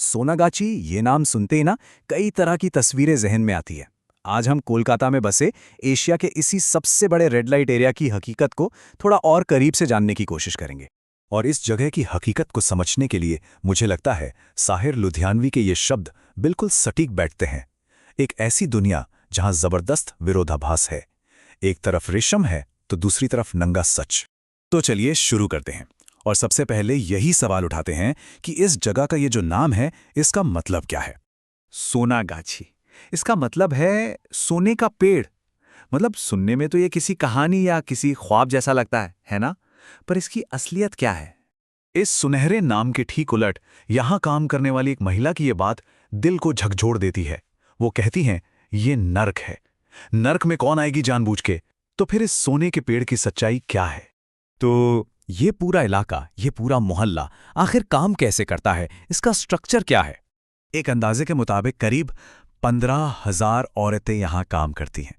सोनागाची ये नाम सुनते ही ना कई तरह की तस्वीरें जहन में आती है। आज हम कोलकाता में बसे एशिया के इसी सबसे बड़े रेड लाइट एरिया की हकीकत को थोड़ा और करीब से जानने की कोशिश करेंगे। और इस जगह की हकीकत को समझने के लिए मुझे लगता है साहिर लुधियानवी के ये शब्द बिल्कुल सटीक बैठते हैं। एक ऐसी दुनिया जहां जबरदस्त विरोधाभास है, एक तरफ रेशम है तो दूसरी तरफ नंगा सच। तो चलिए शुरू करते हैं और सबसे पहले यही सवाल उठाते हैं कि इस जगह का ये जो नाम है इसका मतलब क्या है। सोनागाछी, इसका मतलब है सोने का पेड़। मतलब सुनने में तो ये किसी कहानी या किसी ख्वाब जैसा लगता है ना? पर इसकी असलियत क्या है? इस सुनहरे नाम के ठीक उलट यहां काम करने वाली एक महिला की ये बात दिल को झकझोर देती है। वो कहती हैं ये नर्क है। नर्क में कौन आएगी जानबूझ के? तो फिर इस सोने के पेड़ की सच्चाई क्या है? तो ये पूरा इलाका, ये पूरा मोहल्ला आखिर काम कैसे करता है? इसका स्ट्रक्चर क्या है? एक अंदाजे के मुताबिक करीब 15,000 औरतें यहां काम करती हैं।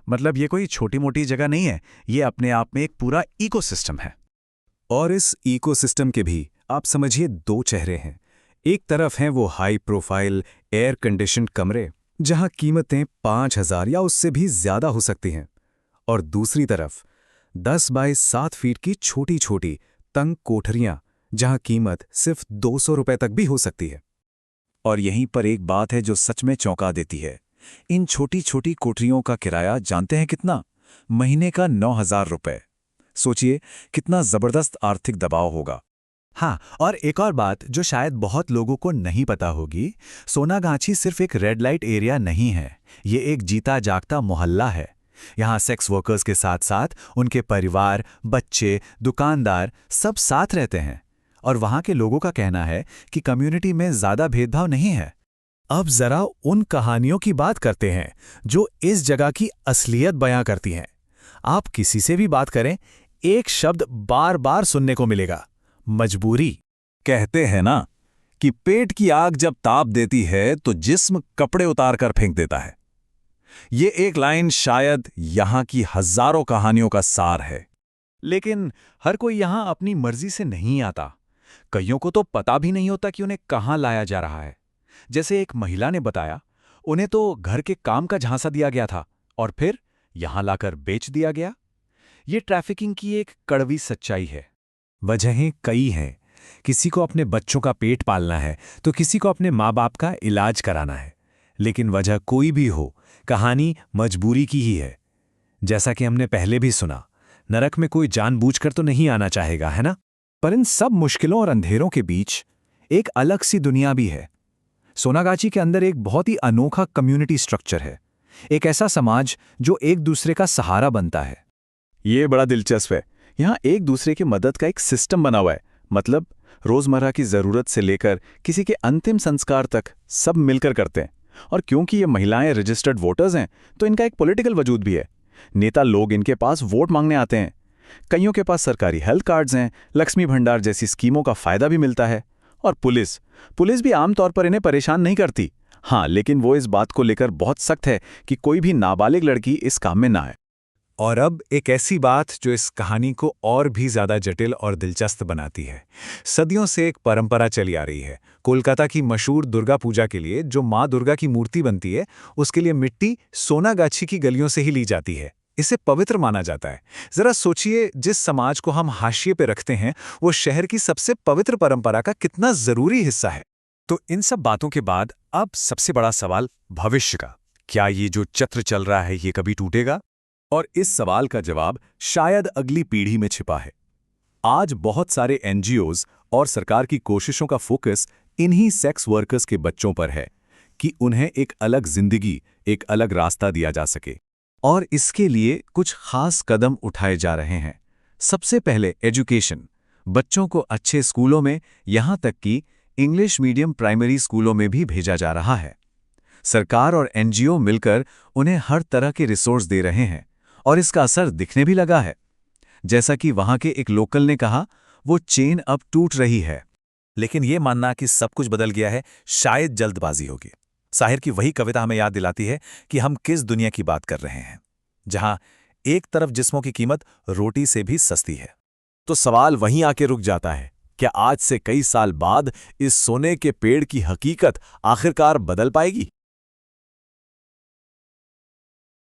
मतलब ये कोई छोटी मोटी जगह नहीं है, ये अपने आप में एक पूरा इकोसिस्टम है। और इस इकोसिस्टम के भी आप समझिए दो चेहरे हैं। एक तरफ हैं वो हाई प्रोफाइल एयर कंडीशन्ड कमरे जहां कीमतें 5,000 या उससे भी ज्यादा हो सकती हैं, और दूसरी तरफ 10 बाय 7 फीट की छोटी छोटी तंग कोठरियां जहां कीमत सिर्फ 200 रुपए तक भी हो सकती है। और यहीं पर एक बात है जो सच में चौंका देती है। इन छोटी छोटी कोठरियों का किराया जानते हैं कितना? महीने का 9,000 रुपए। सोचिए कितना जबरदस्त आर्थिक दबाव होगा। हाँ, और एक और बात जो शायद बहुत लोगों को नहीं पता होगी, सोनागाछी सिर्फ एक रेड लाइट एरिया नहीं है, ये एक जीता जागता मोहल्ला है। यहाँ सेक्स वर्कर्स के साथ साथ उनके परिवार, बच्चे, दुकानदार सब साथ रहते हैं। और वहाँ के लोगों का कहना है कि कम्युनिटी में ज़्यादा भेदभाव नहीं है। अब जरा उन कहानियों की बात करते हैं जो इस जगह की असलियत बयां करती हैं। आप किसी से भी बात करें, एक शब्द बार बार सुनने को मिलेगा, मजबूरी। कहते हैं ना कि पेट की आग जब ताप देती है तो जिस्म कपड़े उतार कर फेंक देता है। ये एक लाइन शायद यहां की हजारों कहानियों का सार है। लेकिन हर कोई यहां अपनी मर्जी से नहीं आता। कईयों को तो पता भी नहीं होता कि उन्हें कहां लाया जा रहा है। जैसे एक महिला ने बताया, उन्हें तो घर के काम का झांसा दिया गया था और फिर यहां लाकर बेच दिया गया। ये ट्रैफिकिंग की एक कड़वी सच्चाई है। वजहें कई हैं। किसी को अपने बच्चों का पेट पालना है तो किसी को अपने माँ बाप का इलाज कराना है। लेकिन वजह कोई भी हो, कहानी मजबूरी की ही है। जैसा कि हमने पहले भी सुना, नरक में कोई जानबूझकर तो नहीं आना चाहेगा, है ना? पर इन सब मुश्किलों और अंधेरों के बीच एक अलग सी दुनिया भी है। सोनागाछी के अंदर एक बहुत ही अनोखा कम्युनिटी स्ट्रक्चर है। एक ऐसा समाज जो एक दूसरे का सहारा बनता है। ये बड़ा दिलचस्प है। यहाँ एक दूसरे की मदद का एक सिस्टम बना हुआ है। मतलब रोजमर्रा की जरूरत से लेकर किसी के अंतिम संस्कार तक सब मिलकर करते हैं। और क्योंकि ये महिलाएं रजिस्टर्ड वोटर्स हैं, तो इनका एक पॉलिटिकल वजूद भी है। नेता लोग इनके पास वोट मांगने आते हैं। कईयों के पास सरकारी हेल्थ कार्ड्स हैं, लक्ष्मी भंडार जैसी स्कीमों का फायदा भी मिलता है। और पुलिस भी आमतौर पर इन्हें परेशान नहीं करती। हाँ, लेकिन वो इस बात को लेकर बहुत सख्त है कि कोई भी नाबालिग लड़की इस काम में ना आए। और अब एक ऐसी बात जो इस कहानी को और भी ज्यादा जटिल और दिलचस्प बनाती है। सदियों से एक परंपरा चली आ रही है। कोलकाता की मशहूर दुर्गा पूजा के लिए जो माँ दुर्गा की मूर्ति बनती है, उसके लिए मिट्टी सोनागाछी की गलियों से ही ली जाती है। इसे पवित्र माना जाता है। जरा सोचिए, जिस समाज को हम हाशिए पे रखते हैं, वो शहर की सबसे पवित्र परंपरा का कितना जरूरी हिस्सा है। तो इन सब बातों के बाद अब सबसे बड़ा सवाल भविष्य का। क्या ये जो चक्र चल रहा है ये कभी टूटेगा? और इस सवाल का जवाब शायद अगली पीढ़ी में छिपा है। आज बहुत सारे एनजीओज और सरकार की कोशिशों का फोकस इन्हीं सेक्स वर्कर्स के बच्चों पर है कि उन्हें एक अलग जिंदगी, एक अलग रास्ता दिया जा सके। और इसके लिए कुछ खास कदम उठाए जा रहे हैं। सबसे पहले एजुकेशन। बच्चों को अच्छे स्कूलों में, यहां तक कि इंग्लिश मीडियम प्राइमरी स्कूलों में भी भेजा जा रहा है। सरकार और एनजीओ मिलकर उन्हें हर तरह के रिसोर्स दे रहे हैं और इसका असर दिखने भी लगा है। जैसा कि वहां के एक लोकल ने कहा, वो चेन अब टूट रही है। लेकिन ये मानना कि सब कुछ बदल गया है शायद जल्दबाजी होगी। साहिर की वही कविता हमें याद दिलाती है कि हम किस दुनिया की बात कर रहे हैं, जहां एक तरफ जिस्मों की कीमत रोटी से भी सस्ती है। तो सवाल वहीं आके रुक जाता है, क्या आज से कई साल बाद इस सोने के पेड़ की हकीकत आखिरकार बदल पाएगी?